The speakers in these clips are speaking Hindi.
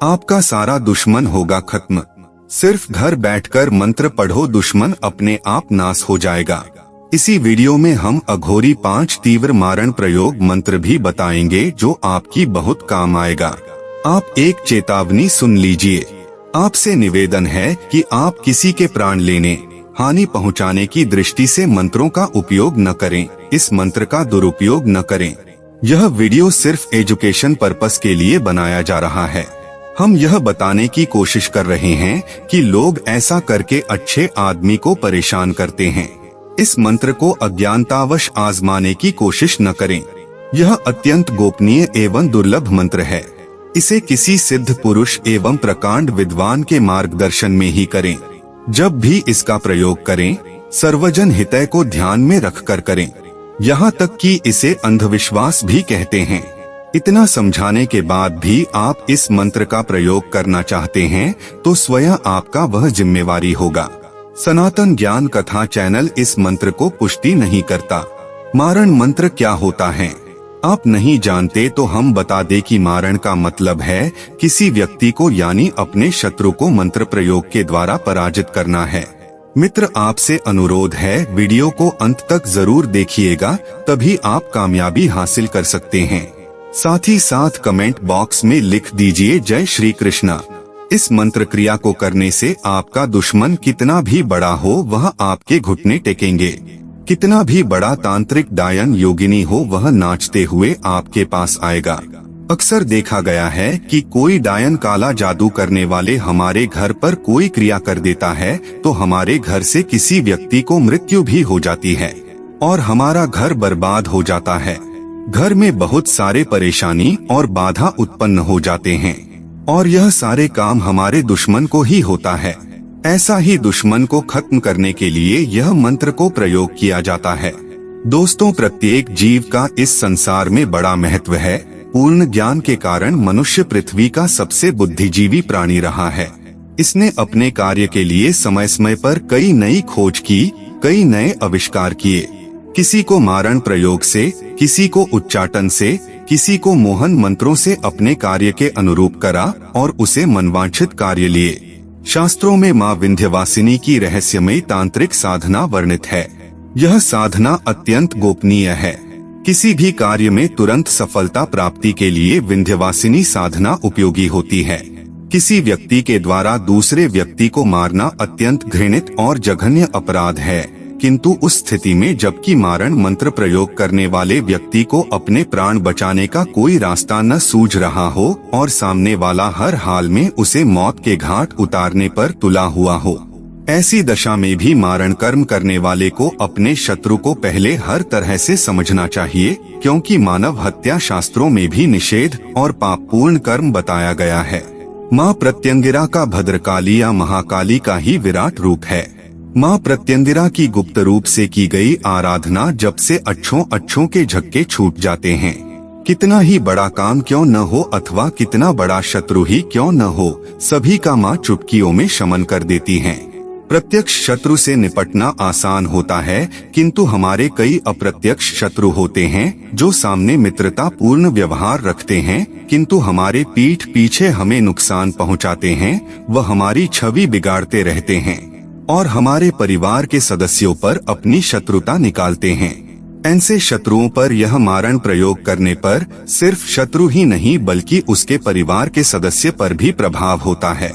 आपका सारा दुश्मन होगा खत्म। सिर्फ घर बैठकर मंत्र पढ़ो, दुश्मन अपने आप नाश हो जाएगा। इसी वीडियो में हम अघोरी 5 तीव्र मारण प्रयोग मंत्र भी बताएंगे जो आपकी बहुत काम आएगा। आप एक चेतावनी सुन लीजिए। आपसे निवेदन है कि आप किसी के प्राण लेने, हानि पहुंचाने की दृष्टि से मंत्रों का उपयोग न करें। इस मंत्र का दुरुपयोग न करें। यह वीडियो सिर्फ एजुकेशन पर्पस के लिए बनाया जा रहा है। हम यह बताने की कोशिश कर रहे हैं कि लोग ऐसा करके अच्छे आदमी को परेशान करते हैं। इस मंत्र को अज्ञानतावश आजमाने की कोशिश न करें। यह अत्यंत गोपनीय एवं दुर्लभ मंत्र है। इसे किसी सिद्ध पुरुष एवं प्रकांड विद्वान के मार्गदर्शन में ही करें। जब भी इसका प्रयोग करें, सर्वजन हितै को ध्यान में रखकर करें। यहाँ तक कि इसे अंधविश्वास भी कहते हैं। इतना समझाने के बाद भी आप इस मंत्र का प्रयोग करना चाहते हैं तो स्वयं आपका वह जिम्मेवारी होगा। सनातन ज्ञान कथा चैनल इस मंत्र को पुष्टि नहीं करता। मारण मंत्र क्या होता है आप नहीं जानते तो हम बता दें कि मारण का मतलब है किसी व्यक्ति को यानी अपने शत्रु को मंत्र प्रयोग के द्वारा पराजित करना है। मित्र, आपसे अनुरोध है वीडियो को अंत तक जरूर देखिएगा, तभी आप कामयाबी हासिल कर सकते हैं। साथ ही साथ कमेंट बॉक्स में लिख दीजिए जय श्री कृष्णा। इस मंत्र क्रिया को करने से आपका दुश्मन कितना भी बड़ा हो वह आपके घुटने टेकेंगे। कितना भी बड़ा तांत्रिक डायन योगिनी हो वह नाचते हुए आपके पास आएगा। अक्सर देखा गया है कि कोई डायन काला जादू करने वाले हमारे घर पर कोई क्रिया कर देता है तो हमारे घर से किसी व्यक्ति को मृत्यु भी हो जाती है और हमारा घर बर्बाद हो जाता है। घर में बहुत सारे परेशानी और बाधा उत्पन्न हो जाते हैं और यह सारे काम हमारे दुश्मन को ही होता है। ऐसा ही दुश्मन को खत्म करने के लिए यह मंत्र को प्रयोग किया जाता है। दोस्तों, प्रत्येक जीव का इस संसार में बड़ा महत्व है। पूर्ण ज्ञान के कारण मनुष्य पृथ्वी का सबसे बुद्धिजीवी प्राणी रहा है। इसने अपने कार्य के लिए समय समय पर कई नई खोज की, कई नए आविष्कार किए। किसी को मारण प्रयोग से, किसी को उच्चाटन से, किसी को मोहन मंत्रों से अपने कार्य के अनुरूप करा और उसे मनवांछित कार्य लिए। शास्त्रों में माँ विंध्यवासिनी की रहस्यमयी तांत्रिक साधना वर्णित है। यह साधना अत्यंत गोपनीय है। किसी भी कार्य में तुरंत सफलता प्राप्ति के लिए विंध्यवासिनी साधना उपयोगी होती है। किसी व्यक्ति के द्वारा दूसरे व्यक्ति को मारना अत्यंत घृणित और जघन्य अपराध है, किंतु उस स्थिति में जबकि मारण मंत्र प्रयोग करने वाले व्यक्ति को अपने प्राण बचाने का कोई रास्ता न सूझ रहा हो और सामने वाला हर हाल में उसे मौत के घाट उतारने पर तुला हुआ हो, ऐसी दशा में भी मारण कर्म करने वाले को अपने शत्रु को पहले हर तरह से समझना चाहिए, क्योंकि मानव हत्या शास्त्रों में भी निषेध और पापपूर्ण कर्म बताया गया है। माँ प्रत्यंगिरा का भद्रकाली या महाकाली का ही विराट रूप है। माँ प्रत्यंगिरा की गुप्त रूप से की गई आराधना जब से अच्छों के झक्के छूट जाते हैं। कितना ही बड़ा काम क्यों न हो अथवा कितना बड़ा शत्रु ही क्यों न हो, सभी का माँ चुटकियों में शमन कर देती हैं। प्रत्यक्ष शत्रु से निपटना आसान होता है, किंतु हमारे कई अप्रत्यक्ष शत्रु होते हैं जो सामने मित्रता पूर्ण व्यवहार रखते हैं, किंतु हमारे पीठ पीछे हमें नुकसान पहुंचाते हैं। वह हमारी छवि बिगाड़ते रहते हैं और हमारे परिवार के सदस्यों पर अपनी शत्रुता निकालते हैं। ऐसे शत्रुओं पर यह मारण प्रयोग करने पर सिर्फ शत्रु ही नहीं बल्कि उसके परिवार के सदस्य पर भी प्रभाव होता है।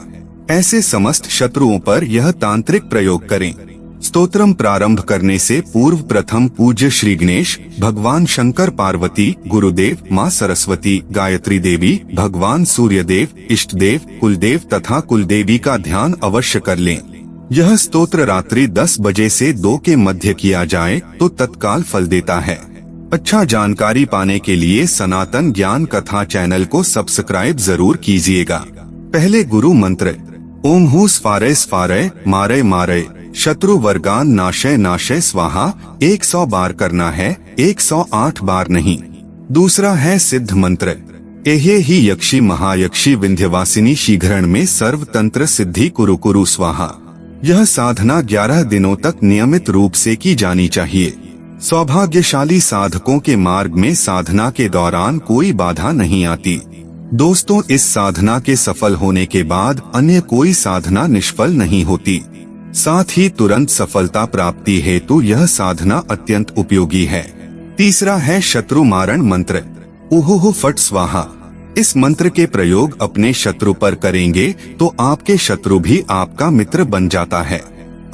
ऐसे समस्त शत्रुओं पर यह तांत्रिक प्रयोग करें। स्तोत्रम प्रारंभ करने से पूर्व प्रथम पूज्य श्री गणेश, भगवान शंकर, पार्वती, गुरुदेव, माँ सरस्वती, गायत्री देवी, भगवान सूर्यदेव, इष्ट देव, कुलदेव तथा कुलदेवी का ध्यान अवश्य कर लें। यह स्तोत्र रात्रि 10 बजे से 2 के मध्य किया जाए तो तत्काल फल देता है। अच्छा जानकारी पाने के लिए सनातन ज्ञान कथा चैनल को सब्सक्राइब जरूर कीजिएगा। पहले गुरु मंत्र ओम हूँ स्फारय स्फारय, मारय मारय, शत्रु वर्गान नाशय नाशय स्वाहा 100 बार करना है, 108 बार नहीं। दूसरा है सिद्ध मंत्र एहे ही यक्षी महायक्षी विंध्यवासिनी शीघ्रण में सर्व तंत्र सिद्धि कुरु कुरु स्वाहा। यह साधना 11 दिनों तक नियमित रूप से की जानी चाहिए। सौभाग्यशाली साधकों के मार्ग में साधना के दौरान कोई बाधा नहीं आती। दोस्तों, इस साधना के सफल होने के बाद अन्य कोई साधना निष्फल नहीं होती। साथ ही तुरंत सफलता प्राप्ति हेतु यह साधना अत्यंत उपयोगी है। तीसरा है शत्रु मारण मंत्र, उहुहु फट स्वाहा। इस मंत्र के प्रयोग अपने शत्रु पर करेंगे तो आपके शत्रु भी आपका मित्र बन जाता है,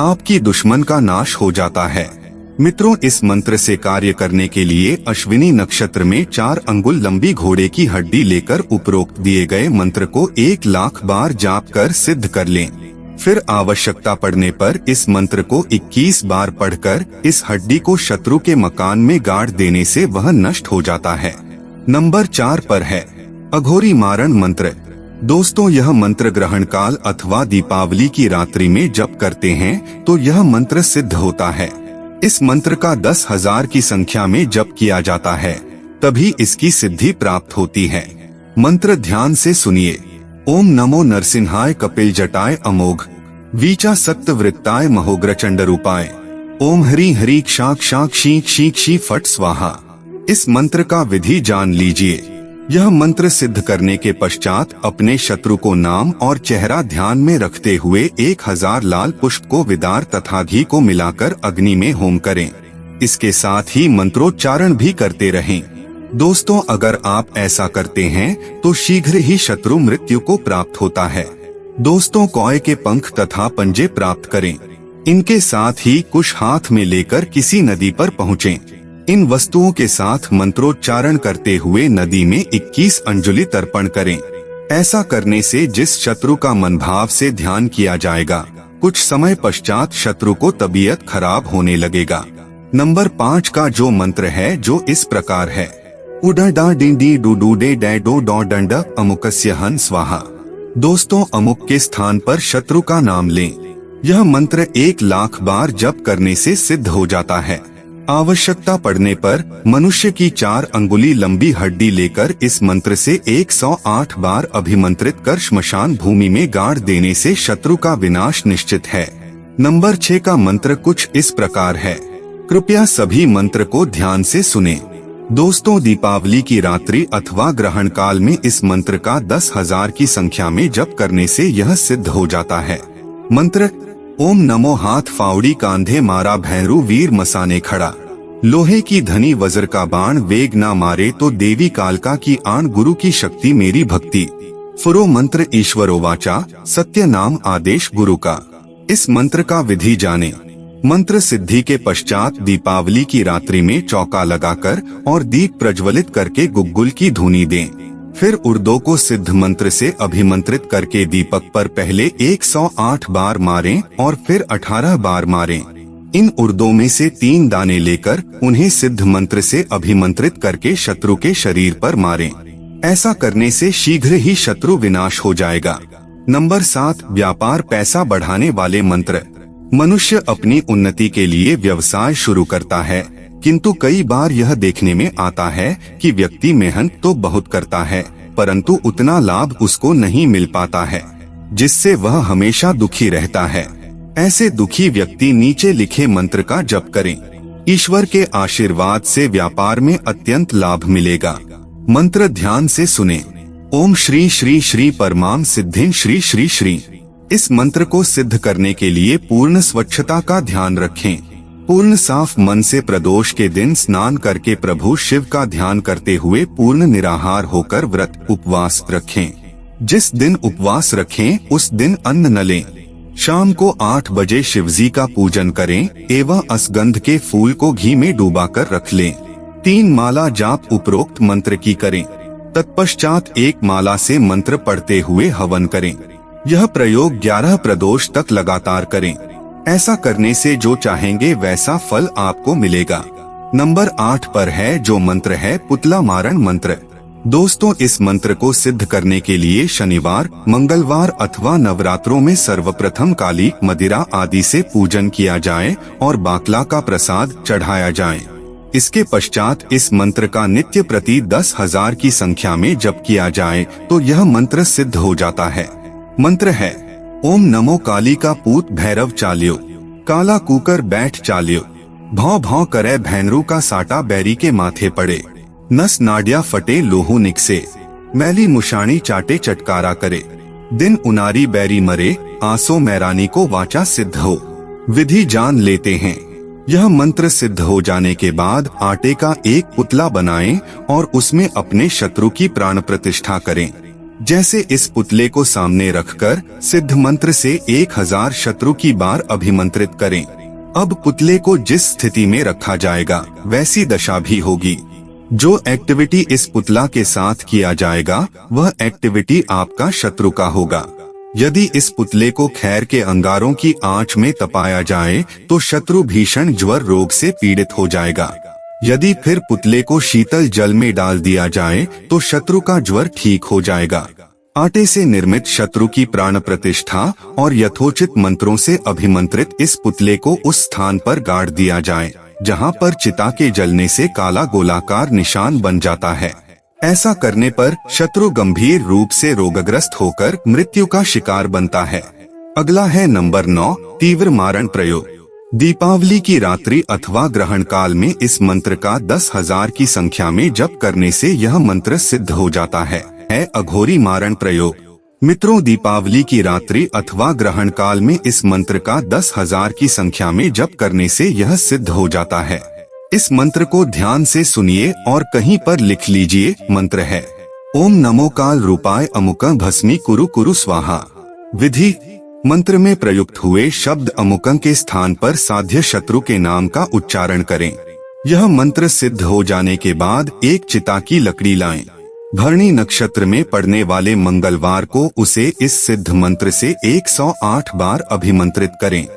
आपकी दुश्मन का नाश हो जाता है। मित्रों, इस मंत्र से कार्य करने के लिए अश्विनी नक्षत्र में 4 अंगुल लंबी घोड़े की हड्डी लेकर उपरोक्त दिए गए मंत्र को 1 लाख बार जाप कर सिद्ध कर लें। फिर आवश्यकता पड़ने पर इस मंत्र को 21 बार पढ़कर इस हड्डी को शत्रु के मकान में गाड़ देने से वह नष्ट हो जाता है। नंबर 4 पर है अघोरी मारण मंत्र। दोस्तों, यह मंत्र ग्रहण काल अथवा दीपावली की रात्रि में जप करते हैं तो यह मंत्र सिद्ध होता है। इस मंत्र का 10,000 की संख्या में जप किया जाता है, तभी इसकी सिद्धि प्राप्त होती है। मंत्र ध्यान से सुनिए। ओम नमो नरसिंहाय कपिल जटाय अमोघ वीचा सक्त वृत्ताय महोग्र चंड रूपाय। ओम हरि हरि क्षाक शाक शीख शीख शी फट स्वाहा। इस मंत्र का विधि जान लीजिए। यह मंत्र सिद्ध करने के पश्चात अपने शत्रु को नाम और चेहरा ध्यान में रखते हुए 1000 लाल पुष्प को विदार तथा घी को मिलाकर अग्नि में होम करें। इसके साथ ही मंत्रोच्चारण भी करते रहें। दोस्तों, अगर आप ऐसा करते हैं तो शीघ्र ही शत्रु मृत्यु को प्राप्त होता है। दोस्तों, कौए के पंख तथा पंजे प्राप्त करें। इनके साथ ही कुश हाथ में लेकर किसी नदी पर पहुँचें। इन वस्तुओं के साथ मंत्रोच्चारण करते हुए नदी में 21 अंजलि तर्पण करें। ऐसा करने से जिस शत्रु का मन भाव से ध्यान किया जाएगा, कुछ समय पश्चात शत्रु को तबीयत खराब होने लगेगा। नंबर 5 का जो मंत्र है जो इस प्रकार है, उडा डा डी डू डू डे डै डो डॉ डंड अमुकस्य हन स्वाहा। दोस्तों, अमुक के स्थान पर शत्रु का नाम लें। यह मंत्र 1 लाख बार जप करने से सिद्ध हो जाता है। आवश्यकता पड़ने पर मनुष्य की 4 अंगुली लंबी हड्डी लेकर इस मंत्र से 108 बार अभिमंत्रित कर श्मशान भूमि में गाड़ देने से शत्रु का विनाश निश्चित है। नंबर 6 का मंत्र कुछ इस प्रकार है। कृपया सभी मंत्र को ध्यान से सुने। दोस्तों, दीपावली की रात्रि अथवा ग्रहण काल में इस मंत्र का 10,000 की संख्या में जप करने से यह सिद्ध हो जाता है। मंत्र ओम नमो हाथ फावड़ी कांधे मारा भैरू वीर मसाने खड़ा। लोहे की धनी वज्र का बाण वेग ना मारे तो देवी कालका की आण गुरु की शक्ति मेरी भक्ति। फुरो मंत्र ईश्वरो वाचा सत्य नाम आदेश गुरु का। इस मंत्र का विधि जाने। मंत्र सिद्धि के पश्चात दीपावली की रात्रि में चौका लगाकर और दीप प्रज्वलित करके गुग्गुल की धुनी दें। फिर उर्दों को सिद्ध मंत्र से अभिमंत्रित करके दीपक पर पहले 108 बार मारें और फिर 18 बार मारें। इन उर्दों में से 3 दाने लेकर उन्हें सिद्ध मंत्र से अभिमंत्रित करके शत्रु के शरीर पर मारें। ऐसा करने से शीघ्र ही शत्रु विनाश हो जाएगा। नंबर 7 व्यापार पैसा बढ़ाने वाले मंत्र। मनुष्य अपनी उन्नति के लिए व्यवसाय शुरू करता है, किंतु कई बार यह देखने में आता है कि व्यक्ति मेहनत तो बहुत करता है परंतु उतना लाभ उसको नहीं मिल पाता है, जिससे वह हमेशा दुखी रहता है। ऐसे दुखी व्यक्ति नीचे लिखे मंत्र का जप करें। ईश्वर के आशीर्वाद से व्यापार में अत्यंत लाभ मिलेगा। मंत्र ध्यान से सुने। ओम श्री श्री श्री परमाम सिद्धिं श्री श्री श्री। इस मंत्र को सिद्ध करने के लिए पूर्ण स्वच्छता का ध्यान रखें। पूर्ण साफ मन से प्रदोष के दिन स्नान करके प्रभु शिव का ध्यान करते हुए पूर्ण निराहार होकर व्रत उपवास रखें। जिस दिन उपवास रखें उस दिन अन्न न लें। शाम को 8 बजे शिवजी का पूजन करें एवं असगंध के फूल को घी में डुबाकर रख लें। 3 माला जाप उपरोक्त मंत्र की करें। तत्पश्चात 1 माला से मंत्र पढ़ते हुए हवन करें। यह प्रयोग 11 प्रदोष तक लगातार करें। ऐसा करने से जो चाहेंगे वैसा फल आपको मिलेगा। नंबर 8 पर है जो मंत्र है पुतला मारण मंत्र। दोस्तों, इस मंत्र को सिद्ध करने के लिए शनिवार, मंगलवार अथवा नवरात्रों में सर्वप्रथम काली, मदिरा आदि से पूजन किया जाए और बाकला का प्रसाद चढ़ाया जाए। इसके पश्चात इस मंत्र का नित्य प्रति 10,000 की संख्या में जप किया जाए तो यह मंत्र सिद्ध हो जाता है। मंत्र है ओम नमो काली का पूत भैरव चाल्यो, काला कुकर बैठ चाल्यो, भौं भौं करे भैनरू का साटा बैरी के माथे पड़े, नस नाडिया फटे लोहू निकसे, मैली मुशाणी चाटे चटकारा करे, दिन उनारी बैरी मरे, आसो मैरानी को वाचा सिद्ध हो। विधि जान लेते हैं। यह मंत्र सिद्ध हो जाने के बाद आटे का एक पुतला बनाएं और उसमें अपने शत्रु की प्राण प्रतिष्ठा करें। जैसे इस पुतले को सामने रखकर सिद्ध मंत्र से 1000 शत्रु की बार अभिमंत्रित करें। अब पुतले को जिस स्थिति में रखा जाएगा वैसी दशा भी होगी। जो एक्टिविटी इस पुतला के साथ किया जाएगा वह एक्टिविटी आपका शत्रु का होगा। यदि इस पुतले को खैर के अंगारों की आंच में तपाया जाए तो शत्रु भीषण ज्वर रोग से पीड़ित हो जाएगा। यदि फिर पुतले को शीतल जल में डाल दिया जाए तो शत्रु का ज्वर ठीक हो जाएगा। आटे से निर्मित शत्रु की प्राण प्रतिष्ठा और यथोचित मंत्रों से अभिमंत्रित इस पुतले को उस स्थान पर गाड़ दिया जाए जहां पर चिता के जलने से काला गोलाकार निशान बन जाता है। ऐसा करने पर शत्रु गंभीर रूप से रोगग्रस्त होकर मृत्यु का शिकार बनता है। अगला है नंबर 9, तीव्र मारण प्रयोग। दीपावली की रात्रि अथवा ग्रहण काल में इस मंत्र का 10,000 की संख्या में जप करने से यह मंत्र सिद्ध हो जाता है अघोरी मारण प्रयोग। मित्रों, दीपावली की रात्रि अथवा ग्रहण काल में इस मंत्र का 10,000 की संख्या में जप करने से यह सिद्ध हो जाता है। इस मंत्र को ध्यान से सुनिए और कहीं पर लिख लीजिए। मंत्र है ओम नमो काल रूपाय अमुकं भस्मी कुरु कुरु स्वाहा। विधि, मंत्र में प्रयुक्त हुए शब्द अमुकं के स्थान पर साध्य शत्रु के नाम का उच्चारण करें। यह मंत्र सिद्ध हो जाने के बाद एक चिता की लकड़ी लाएं। भरणी नक्षत्र में पड़ने वाले मंगलवार को उसे इस सिद्ध मंत्र से 108 बार अभिमंत्रित करें।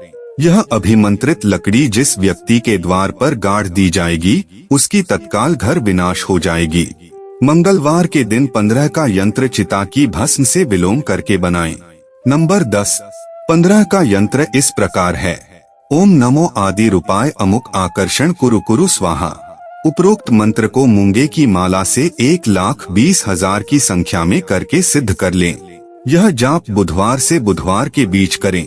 यह अभिमंत्रित लकड़ी जिस व्यक्ति के द्वार पर गाड़ दी जाएगी उसकी तत्काल घर विनाश हो जाएगी। मंगलवार के दिन 15 का यंत्र चिता की भस्म से विलोम करके बनाएं। नंबर 10, 15 का यंत्र इस प्रकार है ओम नमो आदि रूपाय अमुक आकर्षण कुरु कुरु स्वाहा। उपरोक्त मंत्र को मूंगे की माला से 1,20,000 की संख्या में करके सिद्ध कर लें। यह जाप बुधवार से बुधवार के बीच करें।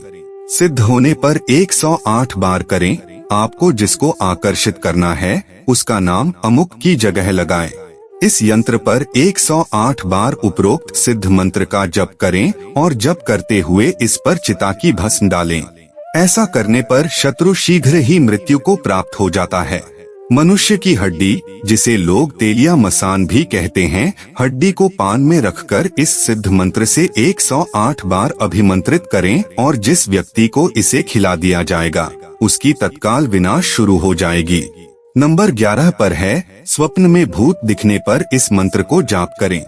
सिद्ध होने पर 108 बार करें। आपको जिसको आकर्षित करना है उसका नाम अमुक की जगह लगाएं। इस यंत्र पर 108 बार उपरोक्त सिद्ध मंत्र का जप करें और जप करते हुए इस पर चिता की भस्म डालें। ऐसा करने पर शत्रु शीघ्र ही मृत्यु को प्राप्त हो जाता है। मनुष्य की हड्डी, जिसे लोग तेलिया मसान भी कहते हैं, हड्डी को पान में रखकर इस सिद्ध मंत्र से 108 बार अभिमंत्रित करें और जिस व्यक्ति को इसे खिला दिया जाएगा उसकी तत्काल विनाश शुरू हो जाएगी। नंबर 11 पर है स्वप्न में भूत दिखने पर इस मंत्र को जाप करें।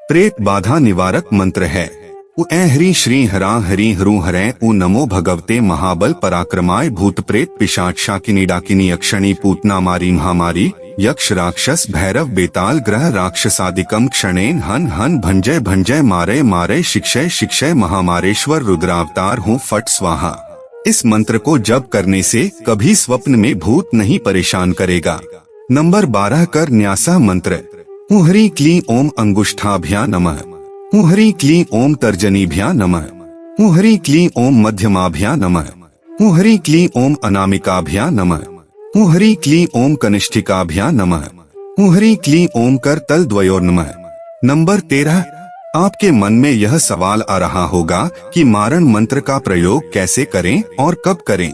प्रेत बाधा निवारक मंत्र है उ ह्री श्री हरा हरि हरू हरै उ नमो भगवते महाबल पराक्रमाय भूत प्रेत पिशाच शाकिनी डाकिनी यक्षणी पूतना मारी महामारी यक्ष राक्षस भैरव बेताल ग्रह राक्षसादिकम क्षणेन हन हन भंजय भंजय मारे मारे शिक्षय शिक्षय महामारेश्वर रुद्रावतार हूँ फट स्वाहा। इस मंत्र को जप करने से कभी स्वप्न में भूत नहीं परेशान करेगा। नंबर 12 कर न्यासा मंत्र हरि क्ली ओम अंगुष्ठाभ्या नमः, हरि क्ली ओम तर्जनीभ्या नमः, हरि क्ली ओम मध्यमाभ्या नमः, हरि क्ली ओम अनामिकाभ्या नमः, हरि क्ली ओम कनिष्ठिकाभ्या नमः, हरि क्ली ओम कर तल द्वयोर नमः। नंबर 13, आपके मन में यह सवाल आ रहा होगा कि मारण मंत्र का प्रयोग कैसे करें और कब करें।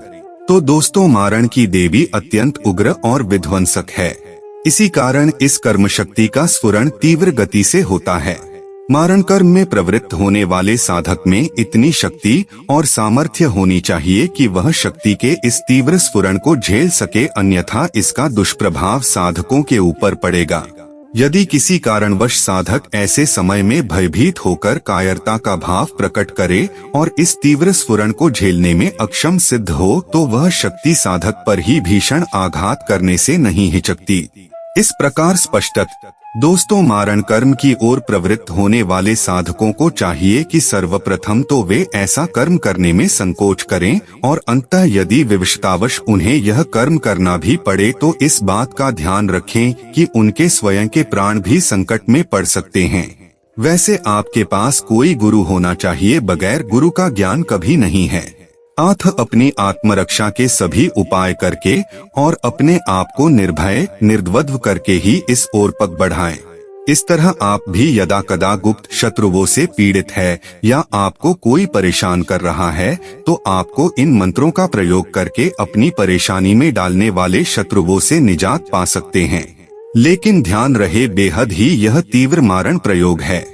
तो दोस्तों, मारण की देवी अत्यंत उग्र और विध्वंसक है। इसी कारण इस कर्म शक्ति का स्फुरण तीव्र गति से होता है। मारण कर्म में प्रवृत्त होने वाले साधक में इतनी शक्ति और सामर्थ्य होनी चाहिए कि वह शक्ति के इस तीव्र स्फुरण को झेल सके, अन्यथा इसका दुष्प्रभाव साधकों के ऊपर पड़ेगा। यदि किसी कारणवश साधक ऐसे समय में भयभीत होकर कायरता का भाव प्रकट करे और इस तीव्र स्फुरण को झेलने में अक्षम सिद्ध हो तो वह शक्ति साधक पर ही भीषण आघात करने से नहीं हिचकती। इस प्रकार स्पष्टत दोस्तों, मारण कर्म की ओर प्रवृत्त होने वाले साधकों को चाहिए कि सर्वप्रथम तो वे ऐसा कर्म करने में संकोच करें और अंततः यदि विवशतावश उन्हें यह कर्म करना भी पड़े तो इस बात का ध्यान रखें कि उनके स्वयं के प्राण भी संकट में पड़ सकते हैं। वैसे आपके पास कोई गुरु होना चाहिए, बगैर गुरु का ज्ञान कभी नहीं है। अथ अपनी आत्मरक्षा के सभी उपाय करके और अपने आप को निर्भय निर्द्वंद्व करके ही इस ओर पग बढ़ाएं। इस तरह आप भी यदा कदा गुप्त शत्रुओं से पीड़ित है या आपको कोई परेशान कर रहा है, तो आपको इन मंत्रों का प्रयोग करके अपनी परेशानी में डालने वाले शत्रुओं से निजात पा सकते हैं। लेकिन ध्यान रहे, बेहद ही यह तीव्र मारण प्रयोग है,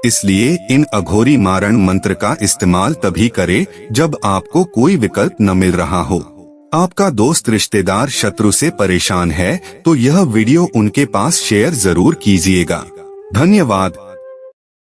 इसलिए इन अघोरी मारण मंत्र का इस्तेमाल तभी करें जब आपको कोई विकल्प न मिल रहा हो। आपका दोस्त रिश्तेदार शत्रु से परेशान है तो यह वीडियो उनके पास शेयर जरूर कीजिएगा। धन्यवाद।